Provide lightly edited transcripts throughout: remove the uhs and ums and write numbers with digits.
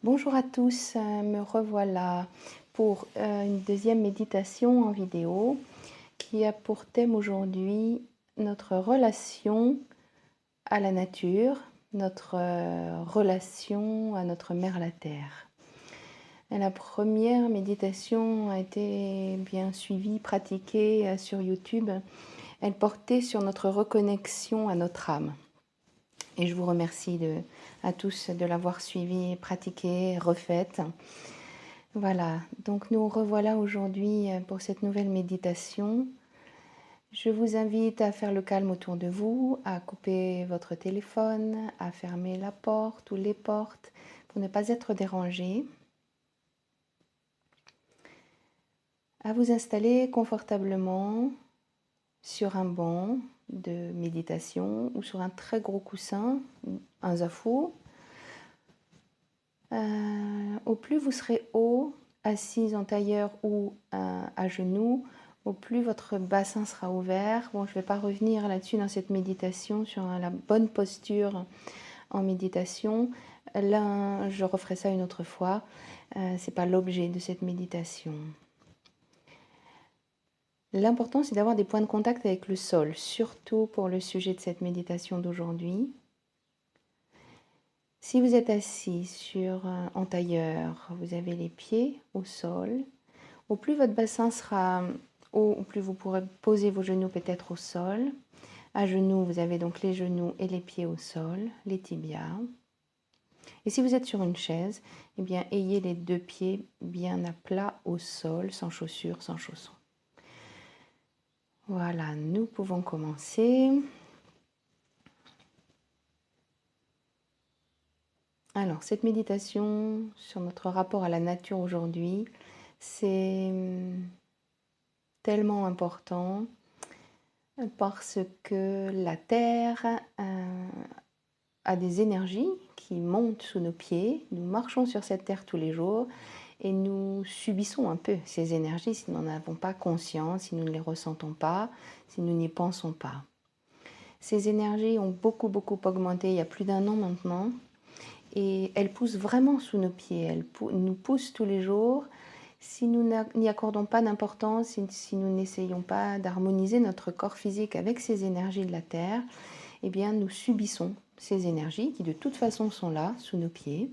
Bonjour à tous, me revoilà pour une deuxième méditation en vidéo qui a pour thème aujourd'hui notre relation à la nature, notre relation à notre mère la terre. Et la première méditation a été bien suivie, pratiquée sur YouTube. Elle portait sur notre reconnexion à notre âme. Et je vous remercie à tous de l'avoir suivie, pratiquée, refaite. Voilà, donc nous revoilà aujourd'hui pour cette nouvelle méditation. Je vous invite à faire le calme autour de vous, à couper votre téléphone, à fermer la porte ou les portes pour ne pas être dérangé, à vous installer confortablement sur un banc de méditation ou sur un très gros coussin, un zafou. Au plus vous serez haut, assise en tailleur ou à genoux, au plus votre bassin sera ouvert. Bon, je ne vais pas revenir là-dessus dans cette méditation sur la bonne posture en méditation. Là, je referai ça une autre fois. Ce n'est pas l'objet de cette méditation. L'important, c'est d'avoir des points de contact avec le sol, surtout pour le sujet de cette méditation d'aujourd'hui. Si vous êtes assis en tailleur, vous avez les pieds au sol. Au plus votre bassin sera haut, au plus vous pourrez poser vos genoux peut-être au sol. À genoux, vous avez donc les genoux et les pieds au sol, les tibias. Et si vous êtes sur une chaise, eh bien, ayez les deux pieds bien à plat au sol, sans chaussures, sans chaussons. Voilà, nous pouvons commencer. Alors, cette méditation sur notre rapport à la nature aujourd'hui, c'est tellement important parce que la Terre a des énergies qui montent sous nos pieds. Nous marchons sur cette Terre tous les jours et nous subissons un peu ces énergies si nous n'en avons pas conscience, si nous ne les ressentons pas, si nous n'y pensons pas. Ces énergies ont beaucoup augmenté il y a plus d'1 an maintenant. Et elles poussent vraiment sous nos pieds, elles nous poussent tous les jours. Si nous n'y accordons pas d'importance, si nous n'essayons pas d'harmoniser notre corps physique avec ces énergies de la Terre, eh bien nous subissons ces énergies qui de toute façon sont là, sous nos pieds.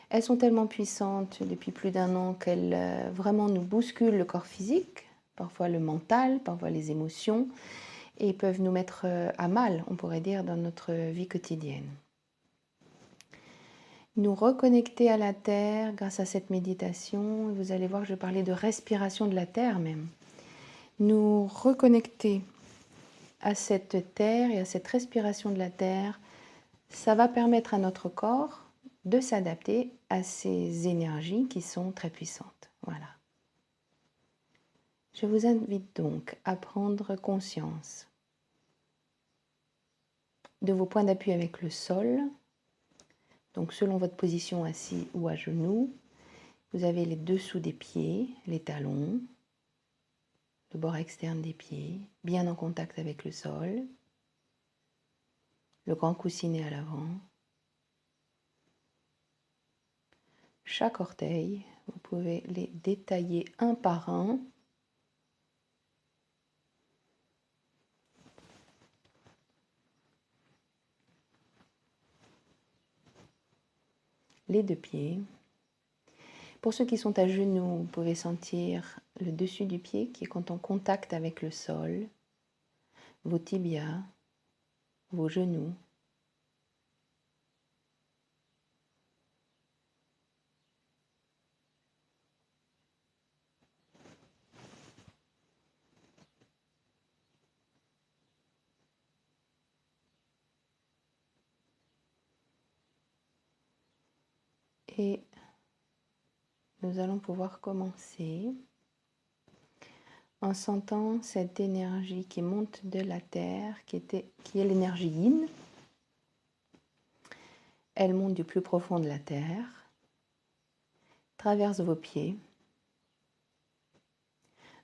Elles sont tellement puissantes depuis plus d'1 an qu'elles vraiment nous bousculent le corps physique, parfois le mental, parfois les émotions, et peuvent nous mettre à mal, on pourrait dire, dans notre vie quotidienne. Nous reconnecter à la terre grâce à cette méditation. Vous allez voir que je vais parler de respiration de la terre même. Nous reconnecter à cette terre et à cette respiration de la terre, ça va permettre à notre corps de s'adapter à ces énergies qui sont très puissantes. Voilà. Je vous invite donc à prendre conscience de vos points d'appui avec le sol. Donc selon votre position assis ou à genoux, vous avez les dessous des pieds, les talons, le bord externe des pieds, bien en contact avec le sol, le grand coussinet à l'avant. Chaque orteil, vous pouvez les détailler un par un. Les deux pieds. Pour ceux qui sont à genoux, vous pouvez sentir le dessus du pied qui est en contact avec le sol, vos tibias, vos genoux. Et nous allons pouvoir commencer en sentant cette énergie qui monte de la terre, qui est l'énergie yin. Elle monte du plus profond de la terre, traverse vos pieds,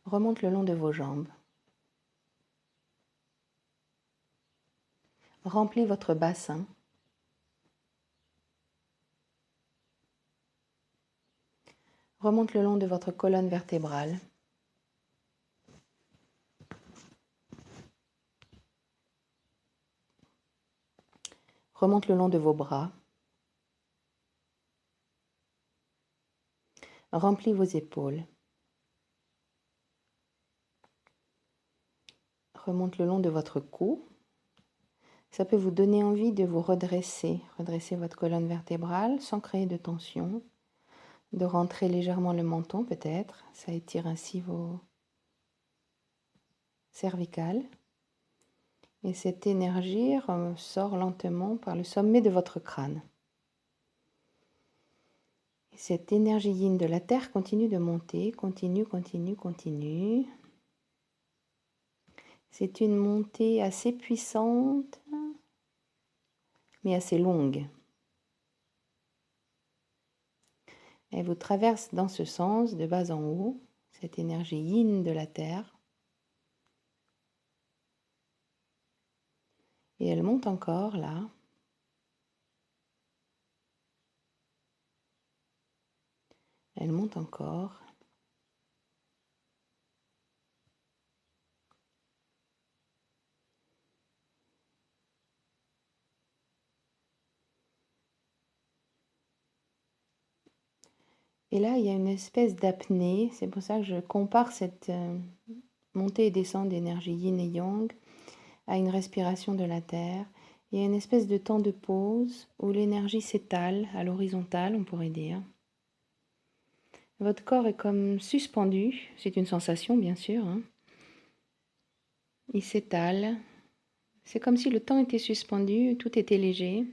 remonte le long de vos jambes, remplit votre bassin, Remonte le long de votre colonne vertébrale. Remonte le long de vos bras. Remplis vos épaules. Remonte le long de votre cou. Ça peut vous donner envie de vous redresser. Redresser votre colonne vertébrale sans créer de tension. De rentrer légèrement le menton peut-être. Ça étire ainsi vos cervicales. Et cette énergie sort lentement par le sommet de votre crâne. Et cette énergie yin de la terre continue de monter, continue. C'est une montée assez puissante, mais assez longue. Elle vous traverse dans ce sens, de bas en haut, cette énergie yin de la terre. Et elle monte encore là. Elle monte encore. Et là, il y a une espèce d'apnée. C'est pour ça que je compare cette montée et descente d'énergie yin et yang à une respiration de la terre. Il y a une espèce de temps de pause où l'énergie s'étale à l'horizontale, on pourrait dire. Votre corps est comme suspendu. C'est une sensation, bien sûr. Il s'étale. C'est comme si le temps était suspendu, tout était léger.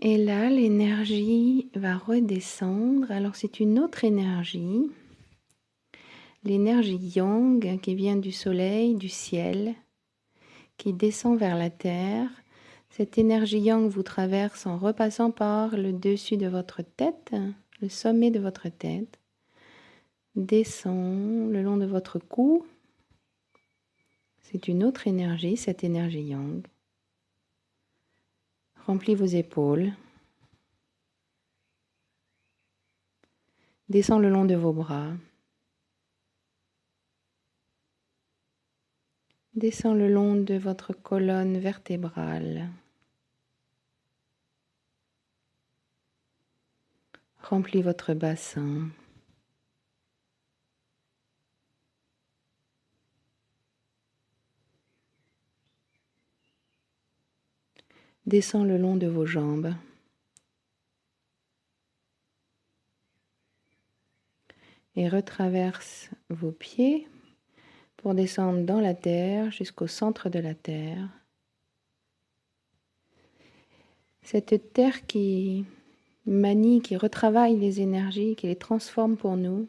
Et là, l'énergie va redescendre. Alors, c'est une autre énergie. L'énergie yang qui vient du soleil, du ciel, qui descend vers la terre. Cette énergie yang vous traverse en repassant par le dessus de votre tête, le sommet de votre tête. Descend le long de votre cou. C'est une autre énergie, cette énergie yang. Remplis vos épaules. Descend le long de vos bras. Descend le long de votre colonne vertébrale. Remplis votre bassin. Descend le long de vos jambes. Et retraverse vos pieds pour descendre dans la terre jusqu'au centre de la terre. Cette terre qui manie, qui retravaille les énergies, qui les transforme pour nous.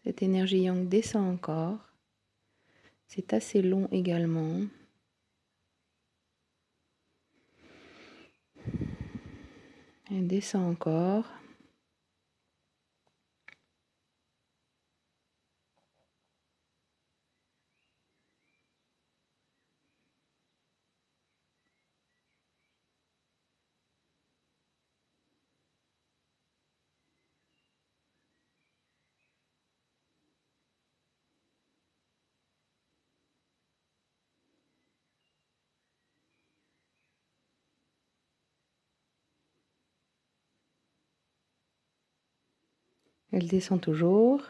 Cette énergie yang descend encore. C'est assez long également. Elle descend encore. Elle descend toujours.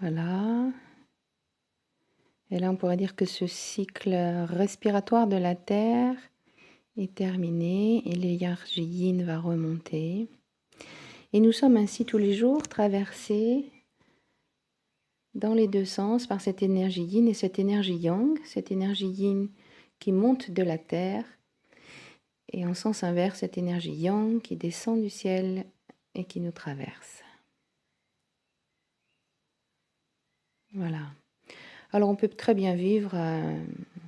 Voilà. Et là, on pourrait dire que ce cycle respiratoire de la Terre est terminé et l'énergie yin va remonter. Et nous sommes ainsi tous les jours traversés dans les deux sens par cette énergie yin et cette énergie yang. Cette énergie yin qui monte de la Terre et en sens inverse, cette énergie yang qui descend du ciel et qui nous traverse. Voilà. Alors on peut très bien vivre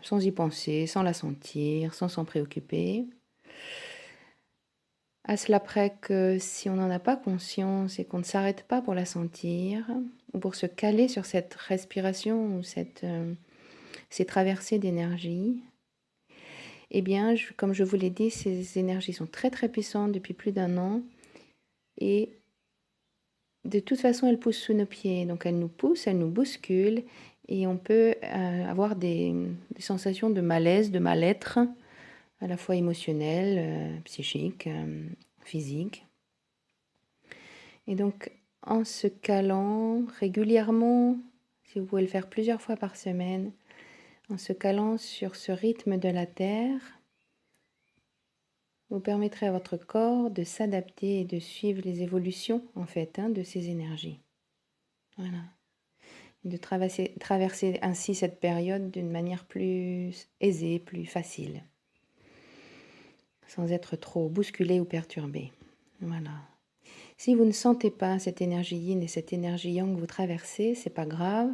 sans y penser, sans la sentir, sans s'en préoccuper. À cela près que si on n'en a pas conscience et qu'on ne s'arrête pas pour la sentir, ou pour se caler sur cette respiration ou ces traversées d'énergie, eh bien, comme je vous l'ai dit, ces énergies sont très très puissantes depuis plus d'1 an et de toute façon, elles poussent sous nos pieds. Donc elles nous poussent, elles nous bousculent et on peut avoir des sensations de malaise, de mal-être, à la fois émotionnel, psychique, physique. Et donc, en se calant régulièrement, si vous pouvez le faire plusieurs fois par semaine, en se calant sur ce rythme de la Terre, vous permettrez à votre corps de s'adapter et de suivre les évolutions, en fait, de ces énergies. Voilà. Et de traverser ainsi cette période d'une manière plus aisée, plus facile, sans être trop bousculé ou perturbé. Voilà. Si vous ne sentez pas cette énergie yin et cette énergie yang que vous traversez, c'est pas grave.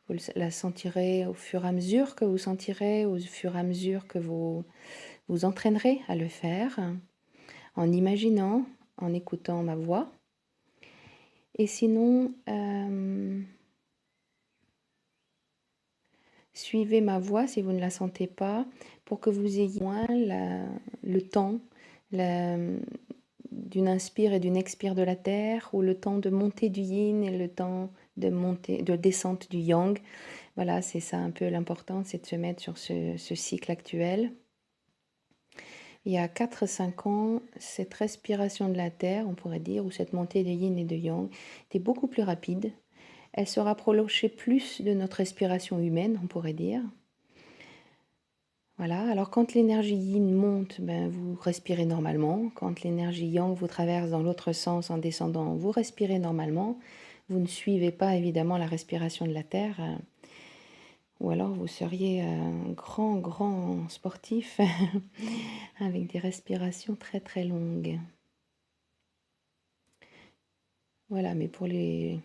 Vous la sentirez au fur et à mesure que vous sentirez, au fur et à mesure que vous vous entraînerez à le faire, en imaginant, en écoutant ma voix. Et sinon, suivez ma voix si vous ne la sentez pas, pour que vous ayez moins le temps d'une inspire et d'une expire de la terre, ou le temps de montée du yin et le temps de descente du yang. Voilà, c'est ça un peu l'important, c'est de se mettre sur ce cycle actuel. Il y a 4-5 ans, cette respiration de la terre, on pourrait dire, ou cette montée de yin et de yang, était beaucoup plus rapide. Elle se rapprochait plus de notre respiration humaine, on pourrait dire. Voilà, alors quand l'énergie yin monte, vous respirez normalement. Quand l'énergie yang vous traverse dans l'autre sens en descendant, vous respirez normalement. Vous ne suivez pas évidemment la respiration de la terre. Ou alors vous seriez un grand sportif avec des respirations très très longues. Voilà, mais pour le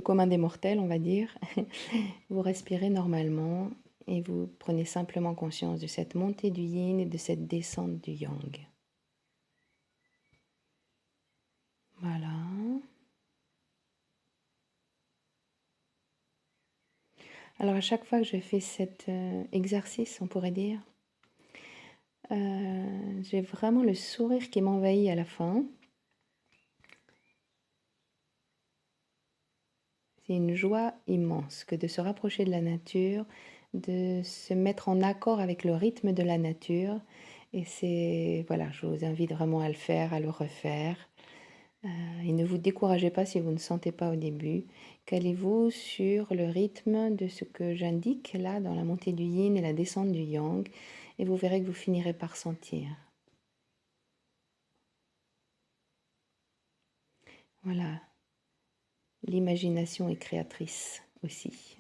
commun des mortels, on va dire, vous respirez normalement et vous prenez simplement conscience de cette montée du yin et de cette descente du yang. Voilà. Alors à chaque fois que je fais cet exercice, on pourrait dire, j'ai vraiment le sourire qui m'envahit à la fin. C'est une joie immense que de se rapprocher de la nature, de se mettre en accord avec le rythme de la nature. Et c'est, voilà, je vous invite vraiment à le faire, à le refaire. Et ne vous découragez pas si vous ne sentez pas au début. Calez-vous sur le rythme de ce que j'indique là dans la montée du yin et la descente du yang. Et vous verrez que vous finirez par sentir. Voilà. L'imagination est créatrice aussi.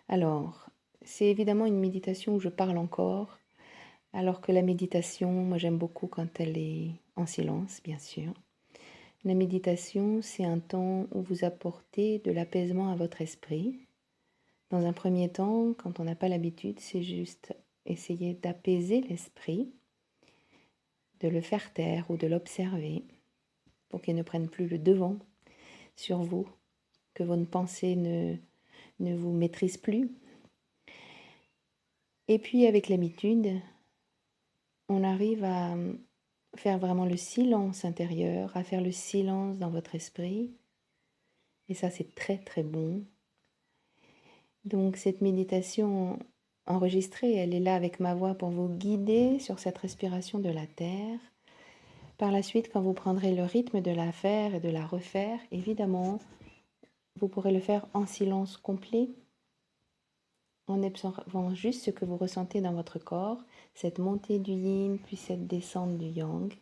Alors, c'est évidemment une méditation où je parle encore, alors que la méditation, moi j'aime beaucoup quand elle est en silence, bien sûr. La méditation, c'est un temps où vous apportez de l'apaisement à votre esprit. Dans un premier temps, quand on n'a pas l'habitude, c'est juste essayer d'apaiser l'esprit, de le faire taire ou de l'observer pour qu'il ne prenne plus le devant sur vous, que vos pensées ne vous maîtrisent plus. Et puis avec l'habitude, on arrive à faire vraiment le silence intérieur, à faire le silence dans votre esprit. Et ça, c'est très très bon. Donc cette méditation enregistrée, elle est là avec ma voix pour vous guider sur cette respiration de la terre. Par la suite, quand vous prendrez le rythme de la faire et de la refaire, évidemment, vous pourrez le faire en silence complet, en observant juste ce que vous ressentez dans votre corps, cette montée du yin, puis cette descente du yang.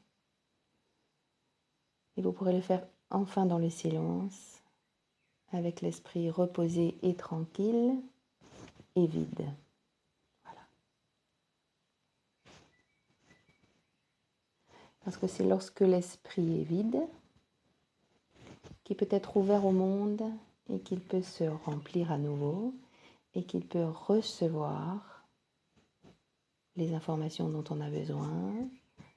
Et vous pourrez le faire enfin dans le silence, avec l'esprit reposé et tranquille et vide. Parce que c'est lorsque l'esprit est vide qu'il peut être ouvert au monde et qu'il peut se remplir à nouveau et qu'il peut recevoir les informations dont on a besoin,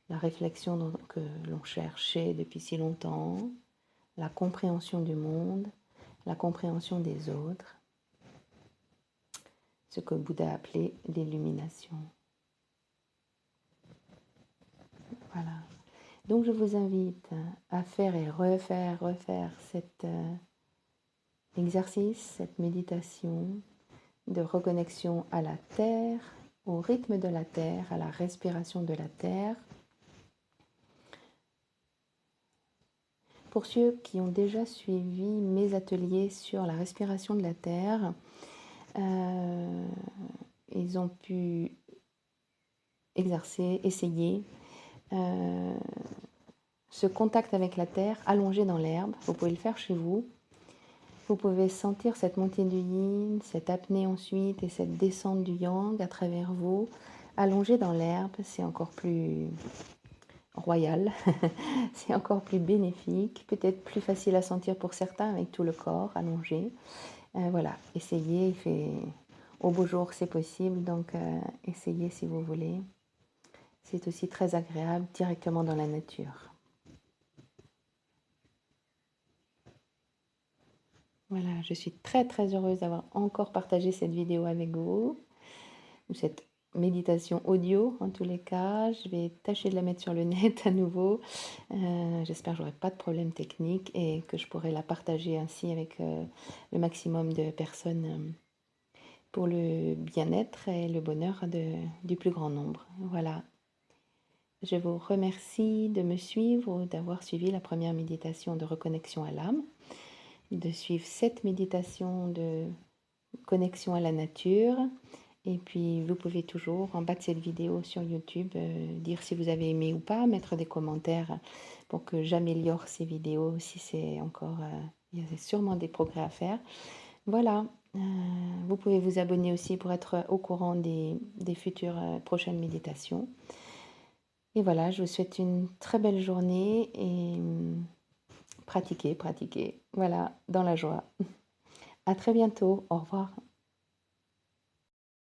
la réflexion que l'on cherchait depuis si longtemps, la compréhension du monde, la compréhension des autres, ce que Bouddha appelait l'illumination. Voilà. Donc je vous invite à faire et refaire cet exercice, cette méditation de reconnexion à la terre, au rythme de la terre, à la respiration de la terre. Pour ceux qui ont déjà suivi mes ateliers sur la respiration de la terre, ils ont pu exercer, essayer ce contact avec la terre allongé dans l'herbe. Vous pouvez le faire chez vous. Vous pouvez sentir cette montée du yin, cette apnée ensuite et cette descente du yang à travers vous. Allongé dans l'herbe, c'est encore plus royal, c'est encore plus bénéfique, peut-être plus facile à sentir pour certains avec tout le corps allongé. Voilà, essayez, il fait au beau jour c'est possible, donc essayez si vous voulez. C'est aussi très agréable directement dans la nature. Voilà, je suis très très heureuse d'avoir encore partagé cette vidéo avec vous, ou cette méditation audio en tous les cas. Je vais tâcher de la mettre sur le net à nouveau. J'espère que je n'aurai pas de problème technique et que je pourrai la partager ainsi avec le maximum de personnes pour le bien-être et le bonheur du plus grand nombre. Voilà. Je vous remercie de me suivre ou d'avoir suivi la première méditation de reconnexion à l'âme, de suivre cette méditation de connexion à la nature. Et puis, vous pouvez toujours, en bas de cette vidéo sur YouTube, dire si vous avez aimé ou pas, mettre des commentaires pour que j'améliore ces vidéos, si c'est encore... il y a sûrement des progrès à faire. Voilà, vous pouvez vous abonner aussi pour être au courant des futures prochaines méditations. Et voilà, je vous souhaite une très belle journée et pratiquez, voilà, dans la joie. À très bientôt, au revoir.